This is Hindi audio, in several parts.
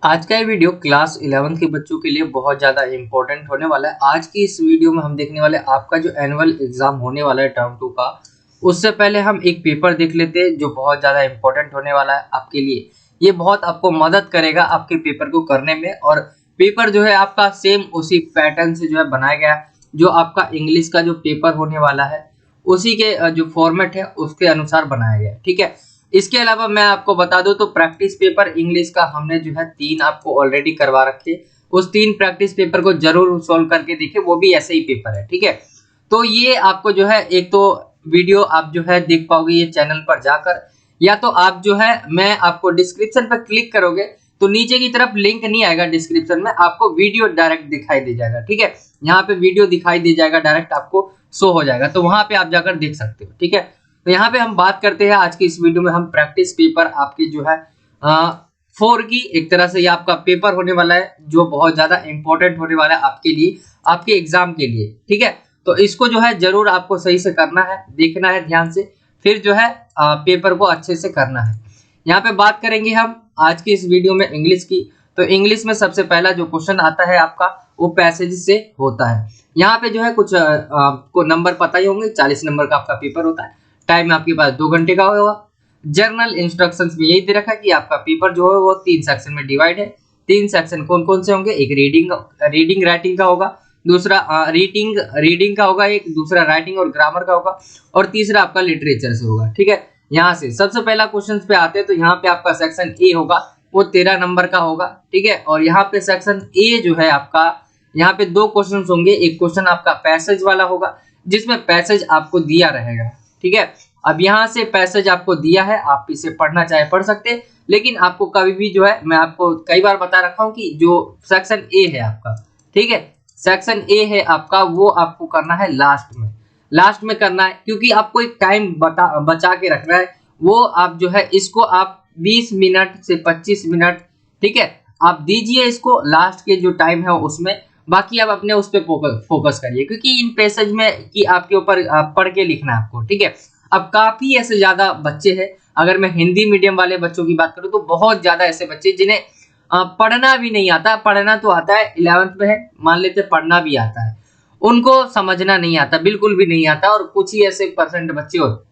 आज का ये वीडियो क्लास 11th के बच्चों के लिए बहुत ज़्यादा इम्पोर्टेंट होने वाला है। आज की इस वीडियो में हम देखने वाले आपका जो एनुअल एग्जाम होने वाला है टर्म 2 का, उससे पहले हम एक पेपर देख लेते हैं जो बहुत ज़्यादा इम्पोर्टेंट होने वाला है आपके लिए। ये बहुत आपको मदद करेगा आपके पेपर को करने में, और पेपर जो है आपका सेम उसी पैटर्न से जो है बनाया गया है। जो आपका इंग्लिश का जो पेपर होने वाला है उसी के जो फॉर्मेट है उसके अनुसार बनाया गया है, ठीक है। इसके अलावा मैं आपको बता दूं तो प्रैक्टिस पेपर इंग्लिश का हमने जो है 3 आपको ऑलरेडी करवा रखे। उस 3 प्रैक्टिस पेपर को जरूर सॉल्व करके देखिए, वो भी ऐसे ही पेपर है, ठीक है। तो ये आपको जो है एक तो वीडियो आप जो है देख पाओगे ये चैनल पर जाकर, या तो आप जो है मैं आपको डिस्क्रिप्शन पर क्लिक करोगे तो नीचे की तरफ लिंक नहीं आएगा डिस्क्रिप्शन में, आपको वीडियो डायरेक्ट दिखाई दे जाएगा, ठीक है। यहाँ पे वीडियो दिखाई दे जाएगा, डायरेक्ट आपको शो हो जाएगा, तो वहां पे आप जाकर देख सकते हो, ठीक है। तो यहाँ पे हम बात करते हैं आज की इस वीडियो में, हम प्रैक्टिस पेपर आपकी जो है 4 की एक तरह से ये आपका पेपर होने वाला है जो बहुत ज्यादा इंपॉर्टेंट होने वाला है आपके लिए, आपके एग्जाम के लिए, ठीक है। तो इसको जो है जरूर आपको सही से करना है, देखना है ध्यान से, फिर जो है पेपर को अच्छे से करना है। यहाँ पे बात करेंगे हम आज की इस वीडियो में इंग्लिश की। तो इंग्लिश में सबसे पहला जो क्वेश्चन आता है आपका वो पैसेज से होता है। यहाँ पे जो है कुछ आपको नंबर पता ही होंगे, 40 नंबर का आपका पेपर होता है। टाइम आपके पास 2 घंटे का होगा। जर्नल इंस्ट्रक्शंस में यही दे रखा है कि आपका पेपर जो है वो 3 सेक्शन में डिवाइड है। 3 सेक्शन कौन कौन से होंगे? एक रीडिंग राइटिंग का होगा, दूसरा रीडिंग का होगा, एक दूसरा राइटिंग और ग्रामर का होगा, और तीसरा आपका लिटरेचर से होगा, ठीक है। यहाँ से सबसे पहला क्वेश्चन पे आते हैं तो यहाँ पे आपका सेक्शन ए होगा, वो 13 नंबर का होगा, ठीक है। और यहाँ पे सेक्शन ए जो है आपका, यहाँ पे 2 क्वेश्चन होंगे। एक क्वेश्चन आपका पैसेज वाला होगा जिसमें पैसेज आपको दिया रहेगा, ठीक है। अब यहाँ से पैसेज आपको दिया है, आप इसे पढ़ना चाहे पढ़ सकते हैं, लेकिन आपको कभी भी जो है, मैं आपको कई बार बता रखा हूँ कि जो सेक्शन ए है आपका, ठीक है, सेक्शन ए है आपका, वो आपको करना है लास्ट में करना है, क्योंकि आपको एक टाइम बचा के रखना है। वो आप जो है इसको आप 20 मिनट से 25 मिनट, ठीक है, आप दीजिए इसको लास्ट के जो टाइम है उसमें। बाकी आप अपने उस पर फोकस करिए, क्योंकि इन पैसेज में कि आपके ऊपर पढ़ के लिखना है आपको, ठीक है। अब काफी ऐसे ज्यादा बच्चे हैं, अगर मैं हिंदी मीडियम वाले बच्चों की बात करूं तो बहुत ज्यादा ऐसे बच्चे जिन्हें पढ़ना भी नहीं आता। पढ़ना तो आता है, 11th में है, मान लेते पढ़ना भी आता है, उनको समझना नहीं आता, बिल्कुल भी नहीं आता। और कुछ ही ऐसे परसेंट बच्चे होते,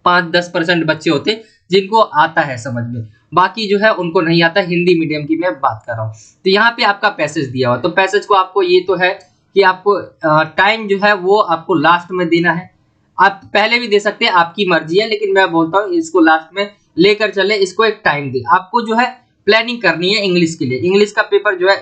5-10% बच्चे होते जिनको आता है समझ में, बाकी जो है उनको नहीं आता। हिंदी मीडियम की मैं बात कर रहा हूँ। तो यहाँ पे आपका पैसेज दिया हुआ, तो पैसेज को आपको ये तो है कि आपको टाइम जो है वो आपको लास्ट में देना है। आप पहले भी दे सकते हैं, आपकी मर्जी है, लेकिन मैं बोलता हूँ इसको लास्ट में लेकर चले, इसको एक टाइम दे। आपको जो है प्लानिंग करनी है इंग्लिश के लिए। इंग्लिश का पेपर जो है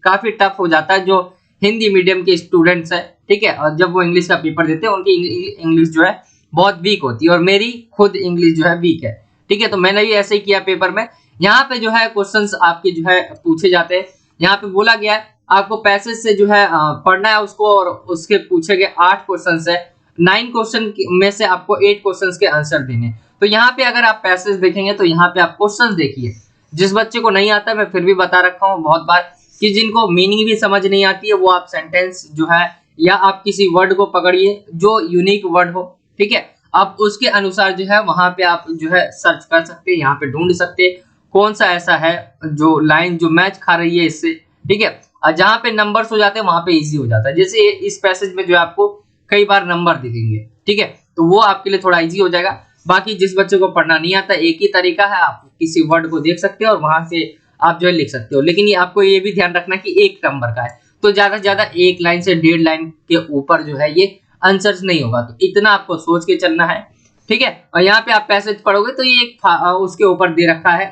काफी टफ हो जाता है जो हिंदी मीडियम के स्टूडेंट्स है, ठीक है, और जब वो इंग्लिश का पेपर देते हैं उनकी इंग्लिश जो है बहुत वीक होती है, और मेरी खुद इंग्लिश जो है वीक है, ठीक है। तो मैंने भी ऐसे ही किया पेपर में। यहाँ पे जो है क्वेश्चंस आपके जो है पूछे जाते हैं। यहाँ पे बोला गया है आपको पैसेज से जो है पढ़ना है उसको, और उसके पूछे गए 8 क्वेश्चन है। 9 क्वेश्चन में से आपको 8 क्वेश्चन के आंसर देने। तो यहाँ पे अगर आप पैसेज देखेंगे तो यहाँ पे आप क्वेश्चन देखिए। जिस बच्चे को नहीं आता, मैं फिर भी बता रखा हूँ बहुत बार कि जिनको मीनिंग भी समझ नहीं आती है, वो आप सेंटेंस जो है या आप किसी वर्ड को पकड़िए जो यूनिक वर्ड हो, ठीक है, आप उसके अनुसार जो है वहां पे आप जो है सर्च कर सकते हैं, यहाँ पे ढूंढ सकते हैं कौन सा ऐसा है जो लाइन जो मैच खा रही है इससे, ठीक है। और जहाँ पे नंबर्स हो जाते हैं वहां पे इजी हो जाता है। जैसे इस पैसेज में जो है आपको कई बार नंबर दिखेंगे, ठीक है, तो वो आपके लिए थोड़ा इजी हो जाएगा। बाकी जिस बच्चे को पढ़ना नहीं आता, एक ही तरीका है, आप किसी वर्ड को देख सकते हो और वहां से आप जो है लिख सकते हो। लेकिन ये आपको ये भी ध्यान रखना कि 1 नंबर का है, तो ज्यादा से ज्यादा 1 लाइन से 1.5 लाइन के ऊपर जो है ये आंसर्स नहीं होगा। तो इतना आपको सोच के चलना है, ठीक है। और यहाँ पे आप पैसेज पढ़ोगे तो ये एक उसके ऊपर दे रखा है,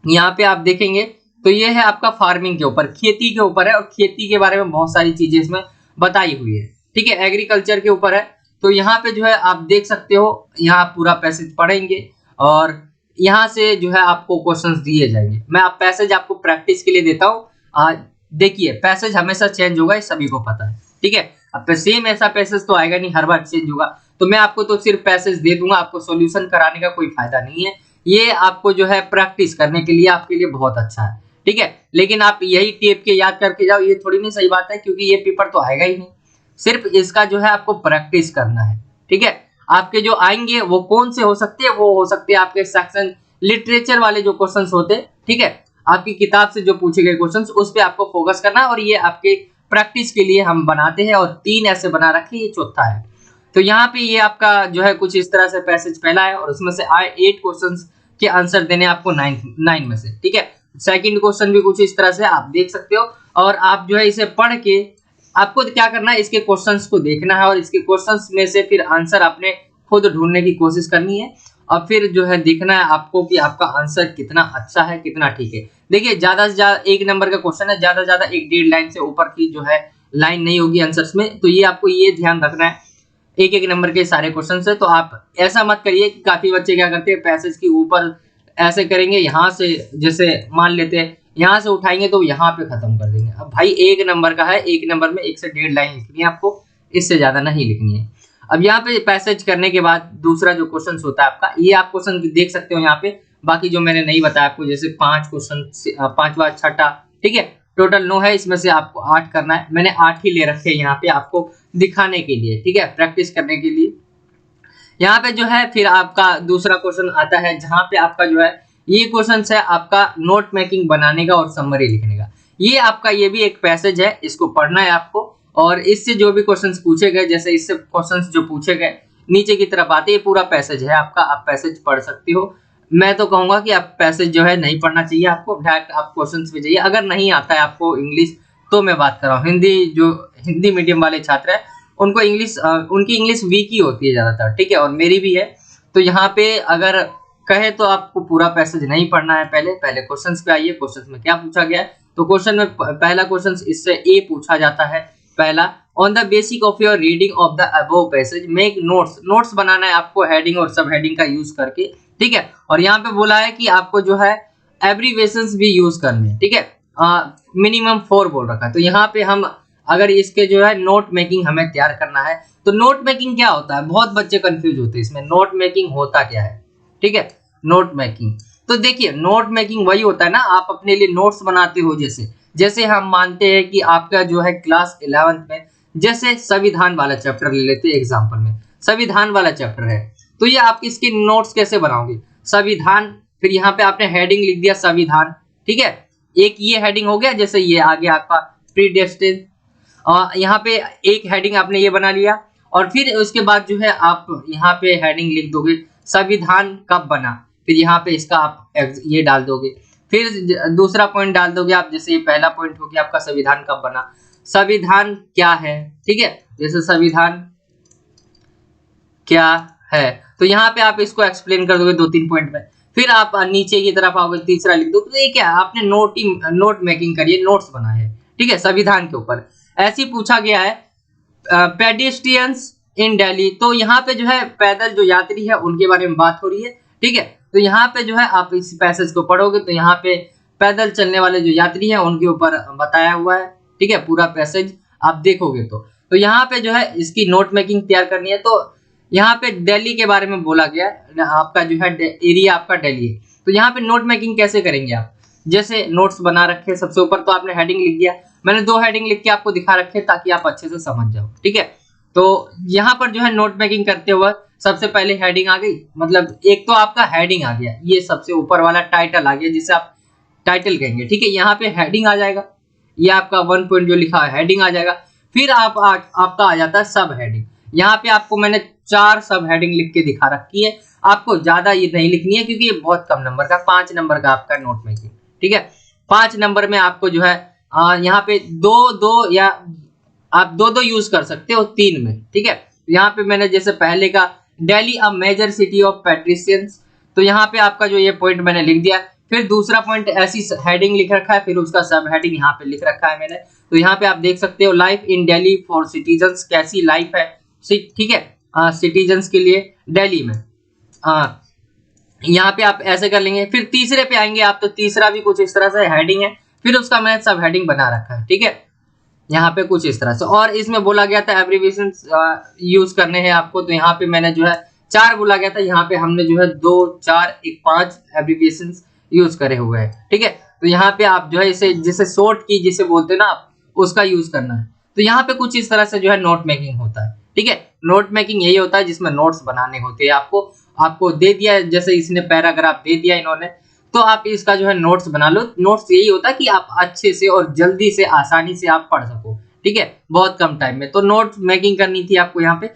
यहाँ पे आप देखेंगे तो ये है आपका फार्मिंग के ऊपर, खेती के ऊपर है, और खेती के बारे में बहुत सारी चीजें इसमें बताई हुई है, ठीक है, एग्रीकल्चर के ऊपर है। तो यहाँ पे जो है आप देख सकते हो, यहाँ पूरा पैसेज पढ़ेंगे और यहाँ से जो है आपको क्वेश्चंस दिए जाएंगे। मैं आप पैसेज आपको प्रैक्टिस के लिए देता हूँ। देखिए पैसेज हमेशा चेंज होगा, ये सभी को पता है, ठीक है। अब सेम ऐसा पैसेज तो आएगा नहीं, हर बार चेंज होगा। तो मैं आपको तो सिर्फ पैसेज दे दूंगा, आपको सॉल्यूशन कराने का कोई फायदा नहीं है। ये आपको जो है प्रैक्टिस करने के लिए आपके लिए बहुत अच्छा है, ठीक है। लेकिन आप यही टेप के याद करके जाओ, ये थोड़ी नहीं सही बात है, क्योंकि ये पेपर तो आएगा ही नहीं। सिर्फ इसका जो है आपको प्रैक्टिस करना है, ठीक है। आपके जो आएंगे वो कौन से हो सकते हैं? वो हो सकते हैं आपके सेक्शन लिटरेचर वाले जो क्वेश्चंस होते हैं, ठीक है। आपकी किताब से जो पूछे गए क्वेश्चंस उस पे आपको फोकस करना है। और ये आपके प्रैक्टिस के लिए हम बनाते हैं, और 3 ऐसे बना रखे, ये चौथा है। तो यहाँ पे ये आपका जो है कुछ इस तरह से पैसेज पहला है, और उसमें से आए 8 क्वेश्चंस के आंसर देने आपको 9 में से, ठीक है। सेकंड क्वेश्चन भी कुछ इस तरह से आप देख सकते हो, और आप जो है इसे पढ़ के आपको क्या करना है, इसके क्वेश्चंस को देखना है, और इसके क्वेश्चंस में से फिर आंसर आपने खुद ढूंढने की कोशिश करनी है, और फिर जो है देखना है आपको कि आपका आंसर कितना अच्छा है, कितना ठीक है। देखिए ज्यादा से ज्यादा 1 नंबर का क्वेश्चन है, ज्यादा से ज्यादा 1-1.5 लाइन से ऊपर की जो है लाइन नहीं होगी आंसर्स में, तो ये आपको ये ध्यान रखना है। 1-1 नंबर के सारे क्वेश्चन है, तो आप ऐसा मत करिए कि काफी बच्चे क्या करते हैं, पैसेज के ऊपर ऐसे करेंगे, यहाँ से जैसे मान लेते हैं यहाँ से उठाएंगे तो यहाँ पे खत्म कर देंगे। अब भाई 1 नंबर का है, 1 नंबर में 1 से 1.5 लाइन लिखनी है आपको, इससे ज्यादा नहीं लिखनी है। अब यहाँ पे पैसेज करने के बाद दूसरा जो क्वेश्चन होता है आपका, ये आप क्वेश्चन देख सकते हो यहाँ पे, बाकी जो मैंने नहीं बताया आपको, जैसे 5 क्वेश्चन, 5वां 6ठा, ठीक है, टोटल 9 है, इसमें से आपको 8 करना है। मैंने 8 ही ले रखे हैं यहाँ पे आपको दिखाने के लिए, ठीक है, प्रैक्टिस करने के लिए। यहाँ पे जो है फिर आपका दूसरा क्वेश्चन आता है, जहां पे आपका जो है ये क्वेश्चन है आपका नोट मेकिंग बनाने का और समरी लिखने का। ये आपका ये भी एक पैसेज है, इसको पढ़ना है आपको, और इससे जो भी क्वेश्चंस पूछे गए, जैसे इससे क्वेश्चंस जो पूछे गए नीचे की तरफ आते, ये पूरा पैसेज है आपका, आप पैसेज पढ़ सकते हो। मैं तो कहूंगा कि आप पैसेज जो है नहीं पढ़ना चाहिए, आपको डायरेक्ट आप क्वेश्चंस पे जाइए। अगर नहीं आता है आपको इंग्लिश, तो मैं बात कर रहा हूँ हिंदी, जो हिंदी मीडियम वाले छात्र है उनको इंग्लिश, उनकी इंग्लिश वीक ही होती है ज्यादातर, ठीक है, और मेरी भी है। तो यहाँ पे अगर कहे तो आपको पूरा पैसेज नहीं पढ़ना है, पहले क्वेश्चंस पे आइए, क्वेश्चंस में क्या पूछा गया है। तो क्वेश्चन में पहला क्वेश्चन इससे ए पूछा जाता है, पहला, on the basic of your reading of the above passage make notes. Notes बनाना है आपको हेडिंग और सब हेडिंग का यूज करके, ठीक है। और यहाँ पे बोला है कि आपको जो है एब्रीविएशंस भी यूज करने, ठीक है, मिनिमम 4 बोल रखा है। तो यहाँ पे हम अगर इसके जो है नोट मेकिंग हमें तैयार करना है, तो नोट मेकिंग क्या होता है, बहुत बच्चे कंफ्यूज होते हैं इसमें, नोट मेकिंग होता क्या है, ठीक है। नोट मेकिंग, तो देखिए नोट मेकिंग वही होता है ना, आप अपने लिए नोट्स बनाते हो। जैसे हम मानते हैं कि आपका जो है क्लास 11th में जैसे संविधान वाला चैप्टर ले लेते हैं एग्जांपल में, संविधान वाला चैप्टर है, तो ये आप इसके नोट्स कैसे बनाओगे, संविधान, फिर यहाँ पे आपने हेडिंग लिख दिया संविधान, ठीक है, एक ये हेडिंग हो गया, जैसे ये आगे आपका प्रीडेस्टिन, यहाँ पे एक हेडिंग आपने ये बना लिया, और फिर उसके बाद जो है आप यहाँ पे हेडिंग लिख दोगे संविधान कब बना, फिर यहाँ पे इसका आप ये डाल दोगे, फिर दूसरा पॉइंट डाल दोगे आप, जैसे ये पहला पॉइंट हो गया आपका संविधान कब बना, संविधान क्या है, ठीक है, जैसे संविधान क्या है, तो यहाँ पे आप इसको एक्सप्लेन कर दोगे 2-3 पॉइंट में। फिर आप नीचे की तरफ आओगे, तीसरा लिख दो, तो ये क्या आपने नोट मेकिंग करिए, नोट्स बनाए हैं, ठीक है, संविधान के ऊपर। ऐसे पूछा गया है पेडेस्ट्रियंस इन दिल्ली, तो यहाँ पे जो है पैदल जो यात्री है उनके बारे में बात हो रही है, ठीक है। तो यहाँ पे जो है आप इस पैसेज को पढ़ोगे तो यहाँ पे पैदल चलने वाले जो यात्री हैं उनके ऊपर बताया हुआ है, ठीक है, पूरा पैसेज आप देखोगे तो यहाँ पे जो है इसकी नोट मेकिंग तैयार करनी है। तो यहाँ पे दिल्ली के बारे में बोला गया, आपका जो है एरिया आपका दिल्ली है, तो यहाँ पे नोट मेकिंग कैसे करेंगे आप, जैसे नोट्स बना रखे सबसे ऊपर, तो आपने हेडिंग लिख दिया, मैंने 2 हेडिंग लिख के आपको दिखा रखे ताकि आप अच्छे से समझ जाओ, ठीक है। तो यहाँ पर जो है नोट मेकिंग करते हुए सबसे पहले हेडिंग आ गई, मतलब एक तो आपका हेडिंग आ गया, ये सबसे ऊपर वाला टाइटल आ गया जिसे आप टाइटल कहेंगे, ठीक है, यहाँ पे हेडिंग आ जाएगा, ये आपका 1 पॉइंट जो लिखा है हेडिंग आ जाएगा। फिर आपका आ जाता है सब हेडिंग, यहाँ पे आपको मैंने 4 सब हेडिंग लिख के दिखा रखी है, आपको ज्यादा ये नहीं लिखनी है क्योंकि ये बहुत कम नंबर का, 5 नंबर का आपका नोट मेकिंग, ठीक है। 5 नंबर में आपको जो है यहाँ पे 2-2 या आप 2-2 यूज कर सकते हो 3 में, ठीक है। यहाँ पे मैंने जैसे पहले का Delhi a major city of patricians, तो यहाँ पे आपका जो ये पॉइंट मैंने लिख दिया। फिर दूसरा पॉइंट ऐसी हेडिंग लिख रखा है, फिर उसका सब हेडिंग यहाँ पे लिख रखा है मैंने, तो यहाँ पे आप देख सकते हो life in Delhi for citizens, कैसी लाइफ है, ठीक है, सिटीजन्स के लिए दिल्ली में, यहाँ पे आप ऐसे कर लेंगे। फिर तीसरे पे आएंगे आप, तो तीसरा भी कुछ इस तरह से हेडिंग है, फिर उसका मैंने सब हेडिंग बना रखा है, ठीक है, यहाँ पे कुछ इस तरह से। और इसमें बोला गया था एब्रीविएशन यूज करने हैं आपको, तो यहाँ पे मैंने जो है 4 बोला गया था, यहाँ पे हमने जो है 2, 4, 1, 5 एब्रीविएशन यूज करे हुए हैं, ठीक है। तो यहाँ पे आप जो है इसे जिसे शॉर्ट की जिसे बोलते हैं ना आप, उसका यूज करना है। तो यहाँ पे कुछ इस तरह से जो है नोट मेकिंग होता है, ठीक है। नोट मेकिंग यही होता है जिसमें नोट्स बनाने होते हैं, आपको दे दिया, जैसे इसने पैराग्राफ दे दिया इन्होंने, तो आप इसका जो है नोट्स बना लो। नोट्स यही होता है कि आप अच्छे से और जल्दी से आसानी से आप पढ़ सको, ठीक है, बहुत कम टाइम में। तो नोट मेकिंग करनी थी आपको यहाँ पे।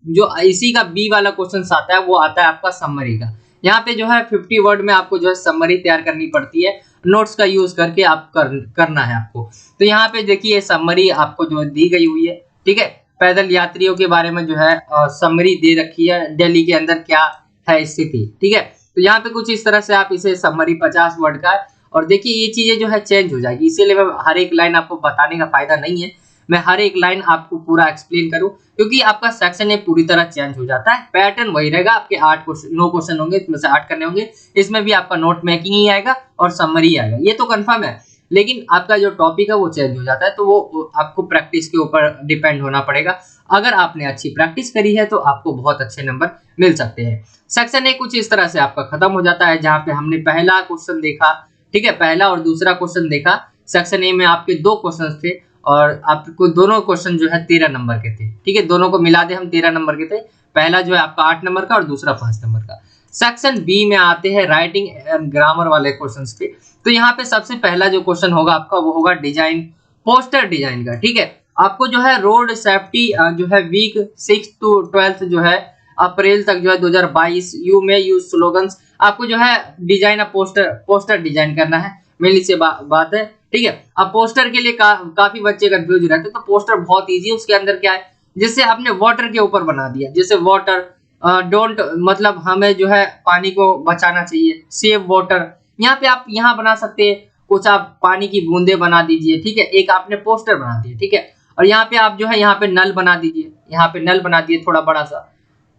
जो इसी का बी वाला क्वेश्चन आता है वो आता है आपका समरी का। यहाँ पे जो है 50 वर्ड में आपको जो है समरी तैयार करनी पड़ती है, नोट्स का यूज करके आप करना है आपको। तो यहाँ पे देखिए समरी आपको जो दी गई हुई है, ठीक है, पैदल यात्रियों के बारे में जो है समरी दे रखी है, दिल्ली के अंदर क्या है स्थिति, ठीक है। तो यहाँ पे कुछ इस तरह से आप इसे समरी 50 वर्ड का है। और देखिए ये चीजें जो है चेंज हो जाएगी, इसीलिए मैं हर एक लाइन आपको बताने का फायदा नहीं है, मैं हर एक लाइन आपको पूरा एक्सप्लेन करूं, क्योंकि आपका सेक्शन एक पूरी तरह चेंज हो जाता है। पैटर्न वही रहेगा, आपके 8 क्वेश्चन 9 क्वेश्चन होंगे, इसमें से 8 करने होंगे, इसमें भी आपका नोट मेकिंग ही आएगा और समरी आएगा, ये तो कंफर्म है। लेकिन आपका जो टॉपिक है वो चेंज हो जाता है, तो वो आपको प्रैक्टिस के ऊपर डिपेंड होना पड़ेगा। अगर आपने अच्छी प्रैक्टिस करी है तो आपको बहुत अच्छे नंबर मिल सकते हैं। सेक्शन ए कुछ इस तरह से आपका खत्म हो जाता है, जहां पे हमने पहला क्वेश्चन देखा, ठीक है, पहला और दूसरा क्वेश्चन देखा। सेक्शन ए में आपके 2 क्वेश्चन थे और आपको दोनों क्वेश्चन जो है 13 नंबर के थे, ठीक है, दोनों को मिला दे हम 13 नंबर के थे। पहला जो है आपका 8 नंबर का और दूसरा 5 नंबर का। सेक्शन बी में आते हैं राइटिंग एंड ग्रामर वाले क्वेश्चंस पे। तो यहाँ पे सबसे पहला जो क्वेश्चन होगा आपका वो होगा डिजाइन, पोस्टर डिजाइन का, ठीक है। आपको जो है रोड सेफ्टी जो है वीक 6 to 12 जो है अप्रैल तक जो है 2022 यू में यूज स्लोगन्स, आपको जो है डिजाइन पोस्टर डिजाइन करना है, मेनली से बात है, ठीक है। अब पोस्टर के लिए काफी बच्चे कंफ्यूज रहते हैं, तो पोस्टर बहुत इजी है। उसके अंदर क्या है, जैसे आपने वाटर के ऊपर बना दिया, जैसे वाटर डोंट, मतलब हमें जो है पानी को बचाना चाहिए, सेव वाटर, यहाँ पे आप यहाँ बना सकते हैं, कुछ आप पानी की बूंदे बना दीजिए, ठीक है, एक आपने पोस्टर बना दिया, ठीक है। और यहाँ पे आप जो है यहाँ पे नल बना दीजिए, यहाँ पे नल बना दिए थोड़ा बड़ा सा,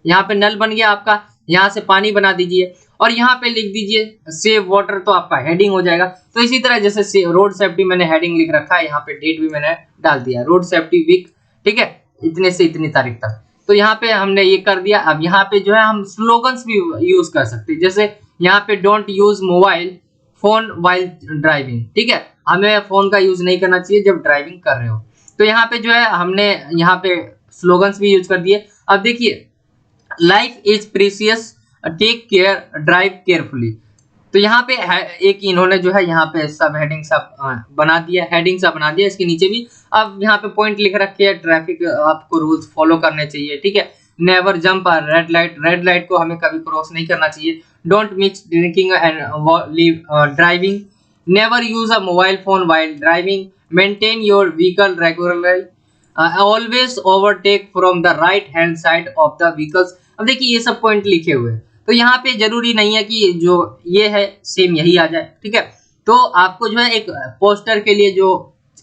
यहाँ पे नल बन गया आपका, यहाँ से पानी बना दीजिए और यहाँ पे लिख दीजिए सेव वाटर, तो आपका हेडिंग हो जाएगा। तो इसी तरह जैसे रोड सेफ्टी मैंने हेडिंग लिख रखा है, यहाँ पे डेट भी मैंने डाल दिया, रोड सेफ्टी वीक, ठीक है, इतने से इतनी तारीख तक। तो यहाँ पे हमने ये कर दिया। अब यहाँ पे जो है हम स्लोगन्स भी यूज कर सकते हैं, जैसे यहाँ पे don't use mobile phone while driving, ठीक है, हमें फोन का यूज नहीं करना चाहिए जब ड्राइविंग कर रहे हो। तो यहाँ पे जो है हमने यहाँ पे स्लोगन्स भी यूज कर दिए। अब देखिए life is precious, take care, drive carefully. तो यहाँ पे एक इन्होंने जो है यहाँ पे सब हेडिंग सब बना दिया, हेडिंग सा बना दिया, इसके नीचे भी अब यहाँ पे पॉइंट लिख रखे हैं, ट्रैफिक आपको रूल्स फॉलो करने चाहिए, ठीक है, नेवर जंप रेड लाइट को हमें कभी क्रॉस नहीं करना चाहिए, don't mix drinking and driving, never use a mobile phone while driving, maintain your vehicle regularly, always overtake from the right hand side of the vehicles. अब देखिए ये सब पॉइंट लिखे हुए हैं, तो यहाँ पे जरूरी नहीं है कि जो ये है सेम यही आ जाए, ठीक है। तो आपको जो है एक पोस्टर के लिए जो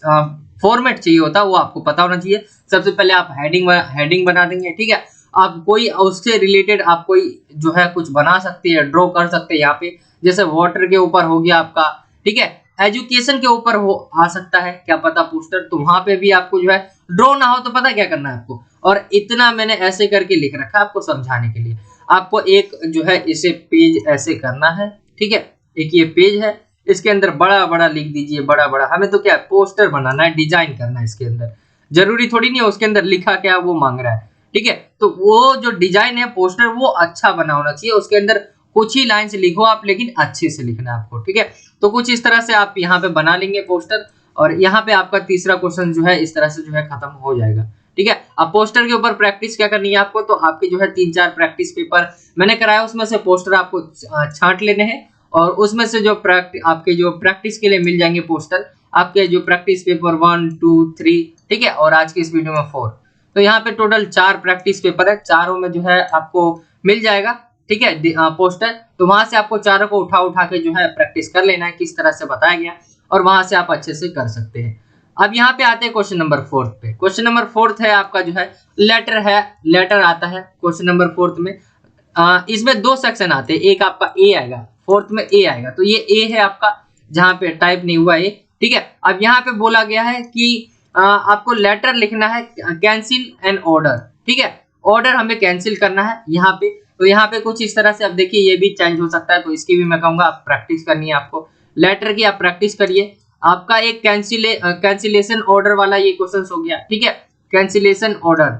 फॉर्मेट चाहिए होता है वो आपको पता होना चाहिए। सबसे पहले आप हेडिंग बना देंगे, ठीक है, आप कोई उससे रिलेटेड आप कोई जो है कुछ बना सकते हैं, ड्रॉ कर सकते हैं यहाँ पे, जैसे वाटर के ऊपर हो गया आपका, ठीक है, एजुकेशन के ऊपर हो आ सकता है, क्या पता पोस्टर, तो वहां पे भी आपको जो है ड्रॉ ना हो तो पता क्या करना है आपको, और इतना मैंने ऐसे करके लिख रखा है आपको समझाने के लिए। आपको एक जो है इसे पेज ऐसे करना है, ठीक है, एक ये पेज है, इसके अंदर बड़ा बड़ा लिख दीजिए, बड़ा बड़ा, हमें तो क्या पोस्टर बनाना है, डिजाइन करना है इसके अंदर, जरूरी थोड़ी नहीं है उसके अंदर लिखा क्या वो मांग रहा है, ठीक है। तो वो जो डिजाइन है पोस्टर वो अच्छा बना होना चाहिए, उसके अंदर कुछ ही लाइन से लिखो आप, लेकिन अच्छे से लिखना है आपको, ठीक है। तो कुछ इस तरह से आप यहाँ पे बना लेंगे पोस्टर, और यहाँ पे आपका तीसरा क्वेश्चन जो है इस तरह से जो है खत्म हो जाएगा, ठीक है। अब पोस्टर के ऊपर प्रैक्टिस क्या करनी है आपको, तो आपके जो है 3-4 प्रैक्टिस पेपर मैंने कराया, उसमें से पोस्टर आपको छांट लेने हैं, और उसमें से जो आपके जो प्रैक्टिस के लिए मिल जाएंगे पोस्टर, आपके जो प्रैक्टिस पेपर 1, 2, 3, ठीक है, और आज के इस वीडियो में 4। तो यहाँ पे टोटल 4 प्रैक्टिस पेपर है, चारों में जो है आपको मिल जाएगा, ठीक है, पोस्टर। तो वहां से आपको चारों को उठा के जो है प्रैक्टिस कर लेना है, किस तरह से बताया गया, और वहां से आप अच्छे से कर सकते हैं। अब यहाँ पे आते हैं क्वेश्चन नंबर 4 पे। क्वेश्चन नंबर 4 है आपका जो है लेटर आता है क्वेश्चन नंबर 4 में। इसमें 2 सेक्शन आते हैं, एक आपका ए आएगा, 4th में ए आएगा, तो ये ए है आपका, जहाँ पे टाइप नहीं हुआ ए, ठीक है। अब यहाँ पे बोला गया है कि आपको लेटर लिखना है, कैंसिल एन ऑर्डर, ठीक है, ऑर्डर हमें कैंसिल करना है यहाँ पे। तो यहाँ पे कुछ इस तरह से, अब देखिए ये भी चेंज हो सकता है, तो इसकी भी मैं कहूंगा आप प्रैक्टिस करनी है आपको, लेटर की आप प्रैक्टिस करिए। आपका एक कैंसिलेशन ऑर्डर वाला ये क्वेश्चन हो गया, ठीक है, कैंसिलेशन ऑर्डर,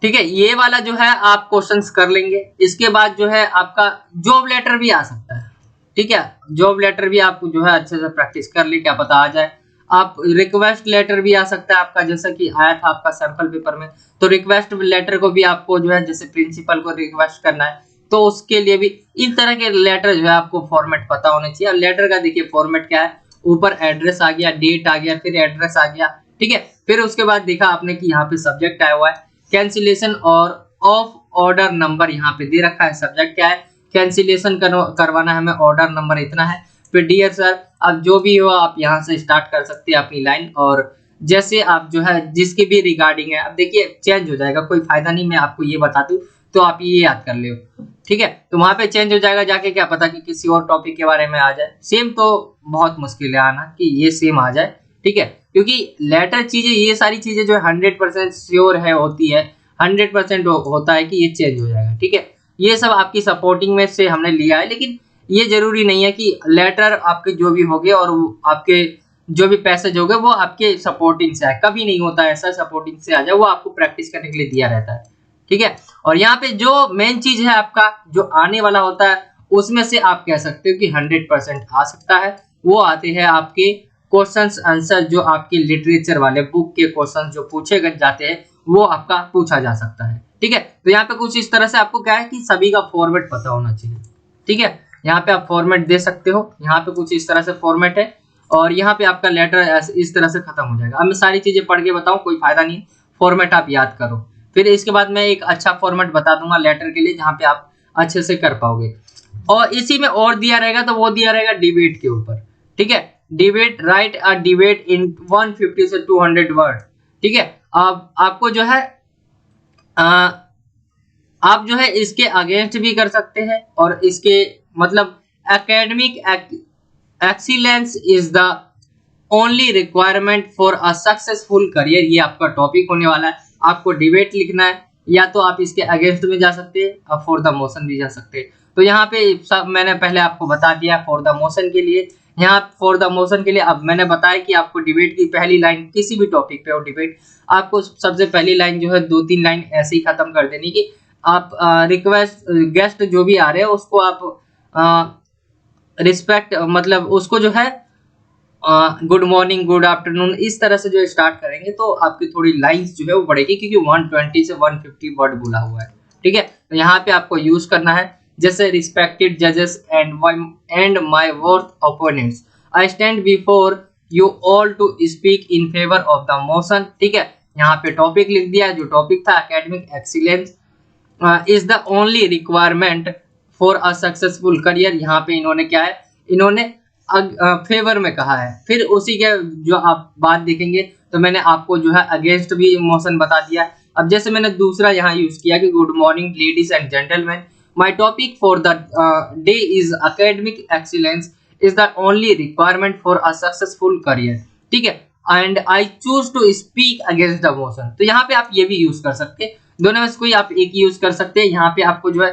ठीक है, ये वाला जो है आप क्वेश्चंस कर लेंगे। इसके बाद जो है आपका जॉब लेटर भी आ सकता है। ठीक है, जॉब लेटर भी आप जो है अच्छे से प्रैक्टिस कर ले, क्या पता आ जाए। आप रिक्वेस्ट लेटर भी आ सकता है आपका, जैसा कि आया था आपका सैंपल पेपर में। तो रिक्वेस्ट लेटर को भी आपको जो है जैसे प्रिंसिपल को रिक्वेस्ट करना है तो उसके लिए भी इस तरह के लेटर जो है आपको फॉर्मेट पता होना चाहिए। अब लेटर का देखिए फॉर्मेट क्या है, ऊपर एड्रेस आ गया, डेट आ गया, फिर एड्रेस आ गया। ठीक है, फिर उसके बाद देखा आपने कि यहाँ पे सब्जेक्ट आया हुआ है कैंसिलेशन और ऑफ ऑर्डर नंबर, यहाँ पे दे रखा है। सब्जेक्ट क्या है, कैंसिलेशन करवाना है हमें, ऑर्डर नंबर इतना है। फिर डियर सर, अब जो भी हो आप यहाँ से स्टार्ट कर सकते हैं अपनी लाइन, और जैसे आप जो है जिसकी भी रिगार्डिंग है, अब देखिए चेंज हो जाएगा, कोई फायदा नहीं मैं आपको ये बता दूं, तो आप ये याद कर ले। ठीक है, तो वहां पे चेंज हो जाएगा जाके, क्या पता कि किसी और टॉपिक के बारे में आ जाए सेम, तो बहुत मुश्किल है आना कि ये सेम आ जाए। ठीक है, क्योंकि लेटर चीजें, ये सारी चीजें जो है 100% श्योर है होती है, 100% होता है कि ये चेंज हो जाएगा। ठीक है, ये सब आपकी सपोर्टिंग में से हमने लिया है, लेकिन ये जरूरी नहीं है कि लेटर आपके जो भी होंगे और आपके जो भी पैसेज होंगे वो आपके सपोर्टिंग से आए, कभी नहीं होता ऐसा सपोर्टिंग से आ जाए, वो आपको प्रैक्टिस करने के लिए दिया रहता है। ठीक है, और यहाँ पे जो मेन चीज है आपका जो आने वाला होता है, उसमें से आप कह सकते हो कि 100% आ सकता है। वो आते हैं आपके क्वेश्चंस आंसर, जो आपके लिटरेचर वाले बुक के क्वेश्चन जो पूछे जाते हैं वो आपका पूछा जा सकता है। ठीक है, तो यहाँ पे कुछ इस तरह से आपको क्या है कि सभी का फॉर्मेट पता होना चाहिए। ठीक है, यहाँ पे आप फॉर्मेट दे सकते हो, यहाँ पे कुछ इस तरह से फॉर्मेट है, और यहाँ पे आपका लेटर इस तरह से खत्म हो जाएगा। अब मैं सारी चीजें पढ़ के बताऊं कोई फायदा नहीं, फॉर्मेट आप याद करो। फिर इसके बाद मैं एक अच्छा फॉर्मेट बता दूंगा लेटर के लिए, जहाँ पे आप अच्छे से कर पाओगे। और इसी में और दिया रहेगा, तो वो दिया रहेगा डिबेट के ऊपर। ठीक है, debate, right a debate in 150 से 200 वर्ड। ठीक है, अब आपको जो है आप जो है इसके अगेंस्ट भी कर सकते हैं, और इसके मतलब academic excellence is the only requirement for a successful career, ये आपका टॉपिक होने वाला है। आपको डिबेट लिखना है, या तो आप इसके अगेंस्ट में जा सकते हैं, और फॉर द मोशन भी जा सकते हैं। तो यहाँ पे सब मैंने पहले आपको बता दिया फॉर द मोशन के लिए। यहाँ फॉर द मोशन के लिए अब मैंने बताया कि आपको डिबेट की पहली लाइन, किसी भी टॉपिक पे हो डिबेट, आपको सबसे पहली लाइन जो है 2-3 लाइन ऐसे ही खत्म कर देनी कि आप रिक्वेस्ट गेस्ट जो भी आ रहे हैं उसको आप रिस्पेक्ट, मतलब उसको जो है गुड मॉर्निंग, गुड आफ्टरनून, इस तरह से जो स्टार्ट करेंगे तो आपकी थोड़ी लाइंस जो है वो बढ़ेगी, क्योंकि 120 से 150 वर्ड बोला हुआ है। ठीक है, तो यहाँ पे आपको यूज करना है, जैसे रिस्पेक्टेड जजेस and my worth opponents, I stand before you all to speak in favour of the motion. ठीक है, यहाँ पे टॉपिक लिख दिया, जो टॉपिक था academic excellence is the only requirement for a successful career. यहाँ पे इन्होंने क्या है, इन्होंने फेवर में कहा है। फिर उसी के जो आप बात देखेंगे तो मैंने आपको जो है अगेंस्ट भी मोशन बता दिया। अब जैसे मैंने दूसरा यहाँ यूज किया कि good morning ladies and gentleman, my topic for the day is academic excellence is the only requirement for a successful career. ठीक है, and I choose to speak against the motion. तो यहाँ पे आप ये भी यूज कर सकते हैं, दोनों में से कोई आप एक यूज कर सकते हैं। यहाँ पे आपको जो है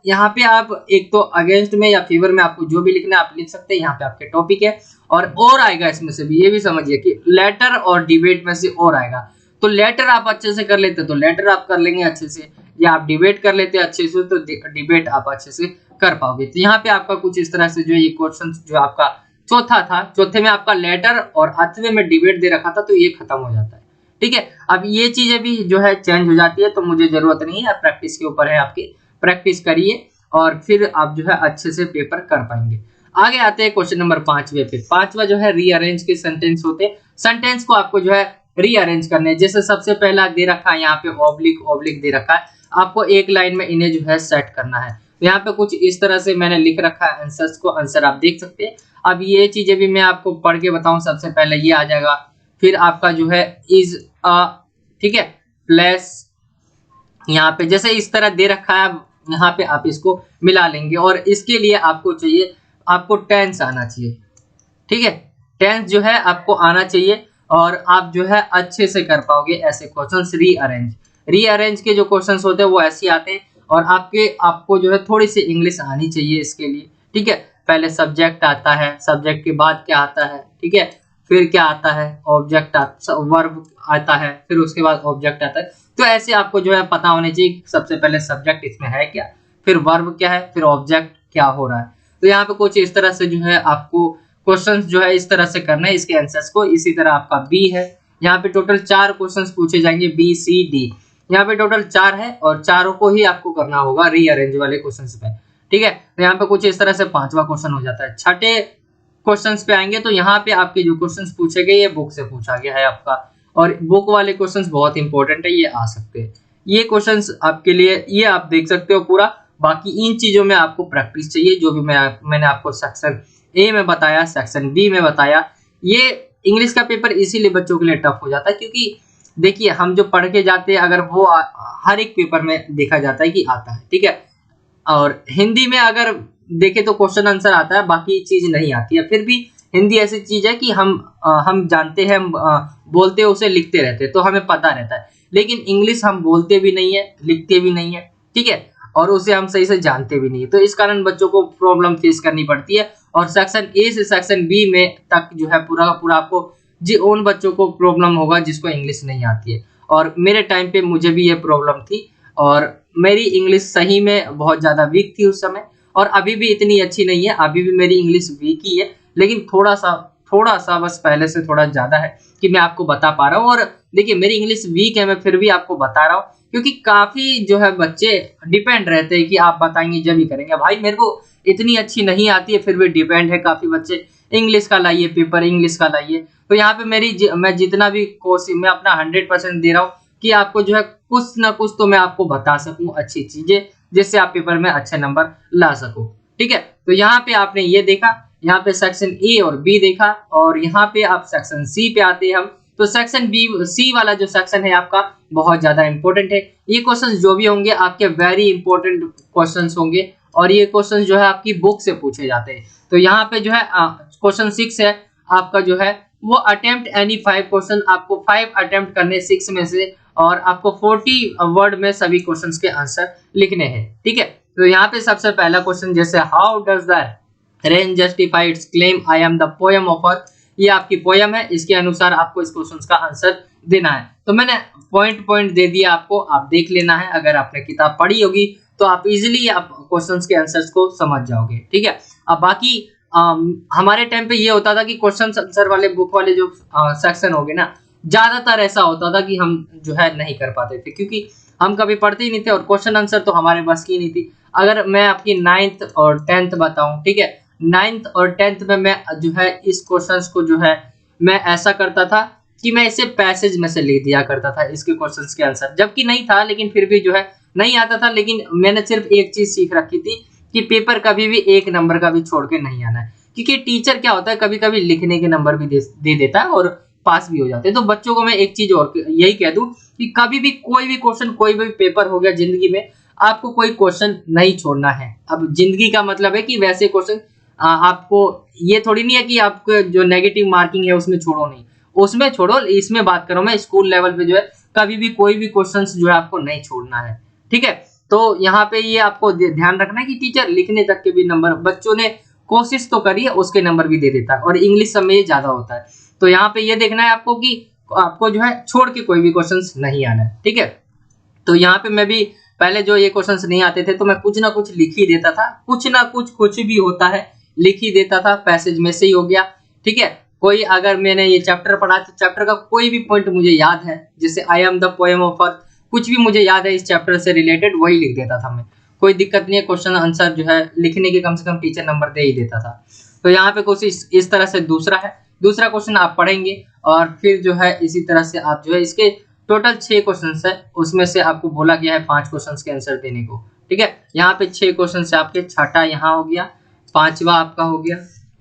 यहाँ पे आप एक तो अगेंस्ट में या फेवर में आपको जो भी लिखना है आप लिख सकते हैं। यहाँ पे आपके टॉपिक है, और आएगा इसमें से भी, ये भी समझिए कि लेटर और डिबेट में से और आएगा। तो लेटर आप अच्छे से कर लेते तो लेटर आप कर लेंगे अच्छे से, या आप डिबेट कर लेते अच्छे से तो डिबेट आप अच्छे से कर पाओगे। तो यहाँ पे आपका कुछ इस तरह से जो ये क्वेश्चन जो आपका चौथा था, चौथे में आपका लेटर और 8वें में डिबेट दे रखा था, तो ये खत्म हो जाता है। ठीक है, अब ये चीजें भी जो है चेंज हो जाती है, तो मुझे जरूरत नहीं है, प्रैक्टिस के ऊपर है आपकी, प्रैक्टिस करिए और फिर आप जो है अच्छे से पेपर कर पाएंगे। आगे आते हैं क्वेश्चन नंबर 5वें पे। 5वां जो है रीअरेंज के सेंटेंस होते हैं। सेंटेंस को आपको जो है रीअरेंज करने हैं। जैसे सबसे पहला दे रखा है यहाँ पे ऑब्लिक ऑब्लिक दे रखा है, आपको एक लाइन में इन्हें जो है सेट करना है। तो यहाँ पे कुछ इस तरह से मैंने लिख रखा है आंसर्स को, आंसर आप देख सकते हैं। अब ये चीजें भी मैं आपको पढ़ के बताऊं, सबसे पहले ये आ जाएगा, फिर आपका जो है इज अ, ठीक है, प्लस यहाँ पे जैसे इस तरह दे रखा है, यहाँ पे आप इसको मिला लेंगे, और इसके लिए आपको चाहिए, आपको टेंस आना चाहिए। ठीक है, टेंस जो है आपको आना चाहिए, और आप जो है अच्छे से कर पाओगे ऐसे क्वेश्चंस। रीअरेंज के जो क्वेश्चंस होते हैं वो ऐसे आते हैं, और आपको जो है थोड़ी सी इंग्लिश आनी चाहिए इसके लिए। ठीक है, पहले सब्जेक्ट आता है, सब्जेक्ट के बाद क्या आता है, ठीक है, फिर क्या आता है, ऑब्जेक्ट वर्ब आता है, फिर उसके बाद ऑब्जेक्ट आता है। तो ऐसे आपको जो है पता होने चाहिए सबसे पहले सब्जेक्ट इसमें है क्या, फिर वर्ब क्या है, फिर ऑब्जेक्ट क्या हो रहा है। तो यहाँ पे कुछ इस तरह से जो है आपको क्वेश्चंस जो है इस तरह से करना है इसके आंसर्स को। इसी तरह आपका बी है, यहाँ पे टोटल 4 क्वेश्चंस पूछे जाएंगे, बी सी डी, यहाँ पे टोटल 4 है और चारों को ही आपको करना होगा रीअरेंज वाले क्वेश्चंस पे, ठीक है। तो यहाँ पे कुछ इस तरह से 5वां क्वेश्चन हो जाता है। छठे क्वेश्चंस पे आएंगे तो यहाँ पे आपके जो क्वेश्चंस पूछे गए ये बुक से पूछा गया है आपका, और बुक वाले क्वेश्चंस बहुत इंपॉर्टेंट है, ये आ सकते हैं। ये क्वेश्चंस आपके लिए ये आप देख सकते हो पूरा। बाकी इन चीजों में आपको प्रैक्टिस चाहिए, जो भी मैंने आपको सेक्शन ए में बताया, सेक्शन बी में बताया। ये इंग्लिश का पेपर इसीलिए बच्चों के लिए टफ हो जाता है, क्योंकि देखिए हम जो पढ़ के जाते हैं अगर वो हर एक पेपर में देखा जाता है कि आता है, ठीक है। और हिंदी में अगर देखे तो क्वेश्चन आंसर आता है, बाकी चीज नहीं आती है। फिर भी हिंदी ऐसी चीज है कि हम जानते हैं, बोलते उसे लिखते रहते हैं तो हमें पता रहता है। लेकिन इंग्लिश हम बोलते भी नहीं है, लिखते भी नहीं है, ठीक है, और उसे हम सही से जानते भी नहीं है। तो इस कारण बच्चों को प्रॉब्लम फेस करनी पड़ती है। और सेक्शन ए से सेक्शन बी में तक जो है पूरा का पूरा आपको जी उन बच्चों को प्रॉब्लम होगा जिसको इंग्लिश नहीं आती है। और मेरे टाइम पे मुझे भी ये प्रॉब्लम थी, और मेरी इंग्लिश सही में बहुत ज्यादा वीक थी उस समय, और अभी भी इतनी अच्छी नहीं है, अभी भी मेरी इंग्लिश वीक ही है, लेकिन थोड़ा सा बस पहले से थोड़ा ज्यादा है कि मैं आपको बता पा रहा हूँ। और देखिए मेरी इंग्लिश वीक है, मैं फिर भी आपको बता रहा हूँ, क्योंकि काफी जो है बच्चे डिपेंड रहते हैं कि आप बताएंगे जब ही करेंगे। भाई मेरे को इतनी अच्छी नहीं आती है, फिर भी डिपेंड है काफी बच्चे, इंग्लिश का लाइए पेपर, इंग्लिश का लाइए। तो यहाँ पे मैं जितना भी कोशिश, मैं अपना 100% दे रहा हूँ कि आपको जो है कुछ ना कुछ तो मैं आपको बता सकूं अच्छी चीजें, जिससे आप पेपर में अच्छे नंबर ला सको, ठीक है। तो यहाँ पे आपने ये देखा, यहाँ पे सेक्शन ए और बी देखा, और यहाँ पे आप सेक्शन सी पे आते हैं हम। तो सेक्शन बी सी वाला जो सेक्शन है आपका बहुत ज्यादा इंपॉर्टेंट है। ये क्वेश्चंस जो भी होंगे आपके वेरी इंपॉर्टेंट क्वेश्चंस होंगे, और ये क्वेश्चंस जो है आपकी बुक से पूछे जाते हैं। तो यहाँ पे जो है क्वेश्चन 6 है आपका, जो है वो अटेम्प्ट एनी 5 क्वेश्चन, आपको 5 अटेम्प्ट करने 6 में से, और आपको 40 वर्ड में सभी क्वेश्चंस के आंसर लिखने हैं, ठीक है। तो यहाँ पे सबसे पहला क्वेश्चन जैसे how does the rain justify it's claim I am the poem of earth, ये आपकी पोएम है, इसके अनुसार आपको इस क्वेश्चन का आंसर देना है। तो मैंने पॉइंट दे दिया आपको, आप देख लेना है, अगर आपने किताब पढ़ी होगी तो आप इजिली आप क्वेश्चंस के आंसर्स को समझ जाओगे, ठीक है। अब बाकी हमारे टाइम पे ये होता था कि क्वेश्चन आंसर वाले बुक वाले जो सेक्शन हो गए ना, ज्यादातर ऐसा होता था कि हम जो है नहीं कर पाते थे, क्योंकि हम कभी पढ़ते ही नहीं थे, और क्वेश्चन आंसर तो हमारे बस की नहीं थी। अगर मैं आपकी 9th और 10th बताऊं, ठीक है, 9th और 10th में मैं जो है इस क्वेश्चंस को जो है मैं ऐसा करता था कि मैं इसे पैसेज में से लिख दिया करता था इसके क्वेश्चंस के आंसर, जबकि नहीं था, लेकिन फिर भी जो है नहीं आता था। लेकिन मैंने सिर्फ एक चीज सीख रखी थी कि पेपर कभी भी 1 नंबर का भी छोड़ के नहीं आना है, क्योंकि टीचर क्या होता है कभी कभी लिखने के नंबर भी दे देता है और पास भी हो जाते हैं। तो बच्चों को मैं एक चीज और यही कह दूं कि कभी भी कोई भी क्वेश्चन, कोई भी पेपर हो गया जिंदगी में, आपको कोई क्वेश्चन नहीं छोड़ना है। अब जिंदगी का मतलब है कि वैसे क्वेश्चन आपको, ये थोड़ी नहीं है कि आपको जो नेगेटिव मार्किंग है उसमें छोड़ो, नहीं उसमें छोड़ो, इसमें बात करो मैं स्कूल लेवल पे जो है कभी भी कोई भी क्वेश्चन जो है आपको नहीं छोड़ना है, ठीक है। तो यहाँ पे ये आपको ध्यान रखना है कि टीचर लिखने तक के भी नंबर, बच्चों ने कोशिश तो करी है उसके नंबर भी दे देता है, और इंग्लिश सब में ये ज्यादा होता है। तो यहाँ पे ये देखना है आपको कि आपको जो है छोड़ के कोई भी क्वेश्चंस नहीं आना है, ठीक है। तो यहाँ पे मैं भी पहले जो ये क्वेश्चंस नहीं आते थे तो मैं कुछ ना कुछ लिख ही देता था, कुछ ना कुछ भी होता है लिख ही देता था, पैसेज में से ही हो गया, ठीक है। कोई अगर मैंने ये चैप्टर पढ़ा तो चैप्टर का कोई भी पॉइंट मुझे याद है, जैसे I am the poem of earth, कुछ भी मुझे याद है इस चैप्टर से रिलेटेड वही लिख देता था मैं, कोई दिक्कत नहीं है। क्वेश्चन आंसर जो है लिखने के कम से कम टीचर नंबर दे ही देता था। तो यहाँ पे कुछ इस तरह से दूसरा क्वेश्चन आप पढ़ेंगे, और फिर जो है इसी तरह से आप जो है इसके टोटल 6 क्वेश्चन है, उसमें से आपको बोला गया है 5 क्वेश्चन के आंसर देने को, ठीक है। यहाँ पे 6 क्वेश्चन है आपके, छठा यहाँ हो गया, 5वां आपका हो गया,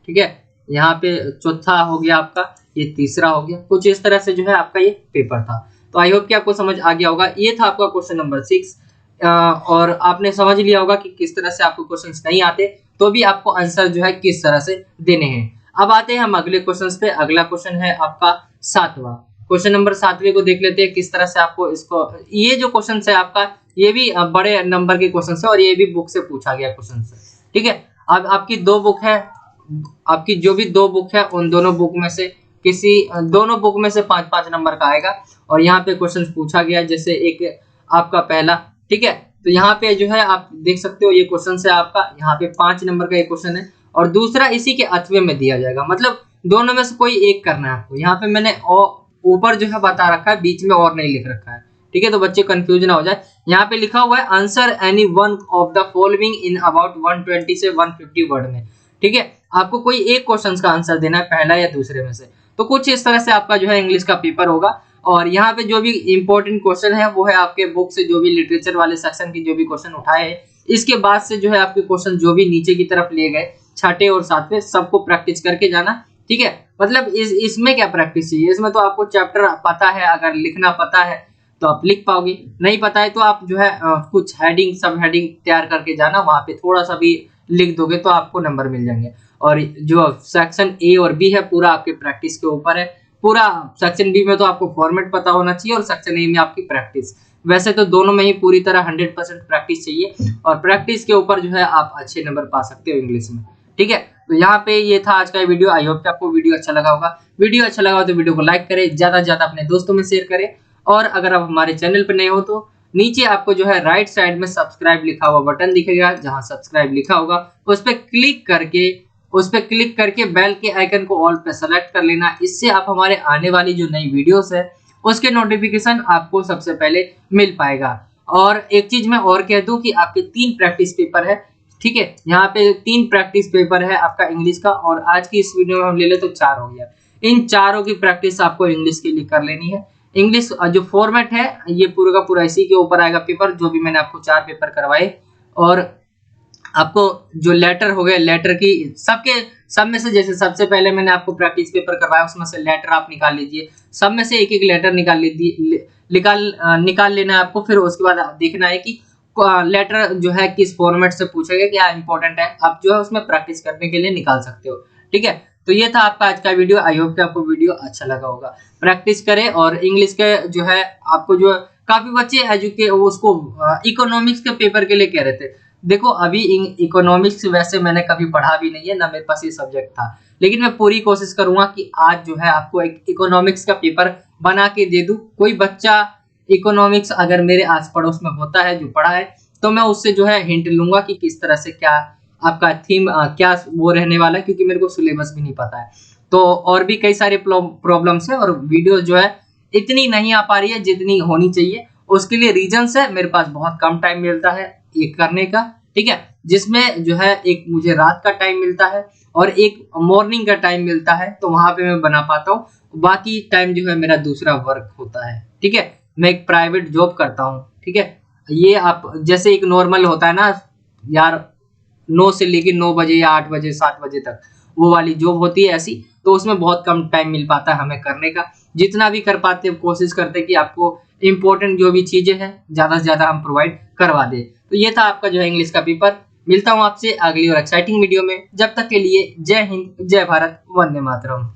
ठीक है, यहाँ पे चौथा हो गया आपका, ये तीसरा हो गया। कुछ इस तरह से जो है आपका ये पेपर था। तो आई होप कि आपको समझ आ गया होगा। ये था आपका क्वेश्चन नंबर 6, और आपने समझ लिया होगा कि किस तरह से आपको क्वेश्चंस नहीं आते तो भी आपको आंसर जो है किस तरह से देने हैं। अब आते हैं हम अगले क्वेश्चंस पे। अगला क्वेश्चन है आपका 7वां, क्वेश्चन नंबर 7वें को देख लेते हैं किस तरह से आपको इसको, ये जो क्वेश्चन है आपका ये भी बड़े नंबर के क्वेश्चन है, और ये भी बुक से पूछा गया क्वेश्चन है, ठीक है। अब आपकी 2 बुक है, आपकी जो भी 2 बुक है उन दोनों बुक में से किसी दोनों बुक में से 5-5 नंबर का आएगा। और यहाँ पे क्वेश्चन पूछा गया, जैसे एक आपका पहला, ठीक है, तो यहाँ पे जो है आप देख सकते हो ये क्वेश्चन है आपका, यहाँ पे 5 नंबर का एक क्वेश्चन है और दूसरा इसी के अथवे में दिया जाएगा, मतलब दोनों में से कोई एक करना है आपको। यहाँ पे मैंने ऊपर जो है बता रखा है, बीच में और नहीं लिख रखा है, ठीक है, तो बच्चे कंफ्यूज ना हो जाए। यहाँ पे लिखा हुआ है answer any one of the following in about 120 से 150 वर्ड में, ठीक है, आपको कोई एक क्वेश्चन का आंसर देना है, पहला या दूसरे में से। तो कुछ इस तरह से आपका जो है इंग्लिश का पेपर होगा। और यहाँ पे जो भी इंपॉर्टेंट क्वेश्चन है वो है आपके बुक से, जो भी लिटरेचर वाले सेक्शन की जो भी क्वेश्चन उठाए हैं, इसके बाद से जो है आपके क्वेश्चन जो भी नीचे की तरफ लिए गए 6ठे और 7वें, सबको प्रैक्टिस करके जाना, ठीक है। मतलब इसमें क्या प्रैक्टिस चाहिए, इसमें तो आपको चैप्टर पता है, अगर लिखना पता है तो आप लिख पाओगे, नहीं पता है तो आप जो है कुछ हेडिंग सब हेडिंग तैयार करके जाना, वहां पे थोड़ा सा भी लिख दोगे तो आपको नंबर मिल जाएंगे। और जो सेक्शन ए और बी है पूरा आपके प्रैक्टिस के ऊपर है। पूरा सेक्शन बी में तो आपको फॉर्मेट पता होना चाहिए और सेक्शन ए में आपकी प्रैक्टिस। वैसे तो दोनों में ही पूरी तरह 100% प्रैक्टिस चाहिए और प्रैक्टिस के ऊपर जो है आप अच्छे नंबर पा सकते हो इंग्लिश में, ठीक है। तो यहाँ पे ये था आज का वीडियो। आई होप कि आपको वीडियो अच्छा लगा होगा। वीडियो अच्छा लगा हो तो वीडियो को लाइक करें, ज्यादा से ज्यादा अपने दोस्तों में शेयर करें। और अगर आप हमारे चैनल पर नए हो तो नीचे आपको जो है राइट साइड में सब्सक्राइब लिखा हुआ बटन दिखेगा, जहां सब्सक्राइब लिखा होगा उस पर क्लिक करके बेल के आइकन को ऑल पे सेलेक्ट कर लेना। इससे आप हमारे आने वाली जो नई वीडियोस है उसके नोटिफिकेशन आपको सबसे पहले मिल पाएगा। और एक चीज मैं और कह दूं कि आपके 3 प्रैक्टिस पेपर है, ठीक है, यहाँ पे 3 प्रैक्टिस पेपर है आपका इंग्लिश का, और आज की इस वीडियो में हम ले ले तो 4 हो गया। इन चारों की प्रैक्टिस आपको इंग्लिश के लिए कर लेनी है। इंग्लिश जो फॉर्मेट है ये पूरा का पूरा इसी के ऊपर आएगा पेपर, जो भी मैंने आपको 4 पेपर करवाए। और आपको जो लेटर हो गए, लेटर की सब में से, जैसे सबसे पहले मैंने आपको प्रैक्टिस पेपर करवाया, उसमें से लेटर आप निकाल लीजिए, सब में से एक एक लेटर निकाल लीजिए, निकाल लेना है आपको। फिर उसके बाद देखना है कि लेटर जो है किस फॉर्मेट से पूछेगा, क्या इंपॉर्टेंट है, आप जो है उसमें प्रैक्टिस करने के लिए निकाल सकते हो, ठीक है। तो ये था आपका आज का वीडियो। आई होप कि आपको वीडियो अच्छा लगा होगा। प्रैक्टिस करें। और इंग्लिश के जो है आपको जो काफी बच्चे उसको इकोनॉमिक्स के पेपर के लिए कह रहे थे। देखो अभी इकोनॉमिक्स वैसे मैंने कभी पढ़ा भी नहीं है, ना मेरे पास ये सब्जेक्ट था, लेकिन मैं पूरी कोशिश करूंगा कि आज जो है आपको एक इकोनॉमिक्स का पेपर बना के दे दूं। कोई बच्चा इकोनॉमिक्स अगर मेरे आस पड़ोस में होता है जो पढ़ा है, तो मैं उससे जो है हिंट लूंगा कि किस तरह से क्या आपका थीम क्या वो रहने वाला है, क्योंकि मेरे को सिलेबस भी नहीं पता है। तो और भी कई सारे प्रॉब्लम्स है, और वीडियो जो है इतनी नहीं आ पा रही है जितनी होनी चाहिए। उसके लिए रीजंस है, मेरे पास बहुत कम टाइम मिलता है ये करने का, ठीक है, जिसमें जो है एक मुझे रात का टाइम मिलता है और एक मॉर्निंग का टाइम मिलता है, तो वहां पे मैं बना पाता हूँ। बाकी टाइम जो है मेरा दूसरा वर्क होता है, ठीक है, मैं एक प्राइवेट जॉब करता हूँ, ठीक है। ये आप जैसे एक नॉर्मल होता है ना यार, 9 से लेके 9 बजे या 8 बजे 7 बजे तक वो वाली जॉब होती है ऐसी, तो उसमें बहुत कम टाइम मिल पाता है हमें करने का। जितना भी कर पाते हैं कोशिश करते हैं कि आपको इंपॉर्टेंट जो भी चीजें हैं ज्यादा से ज्यादा हम प्रोवाइड करवा दें। तो ये था आपका जो है इंग्लिश का पेपर। मिलता हूँ आपसे अगली और एक्साइटिंग वीडियो में। जब तक के लिए जय हिंद, जय भारत, वंदे मातरम।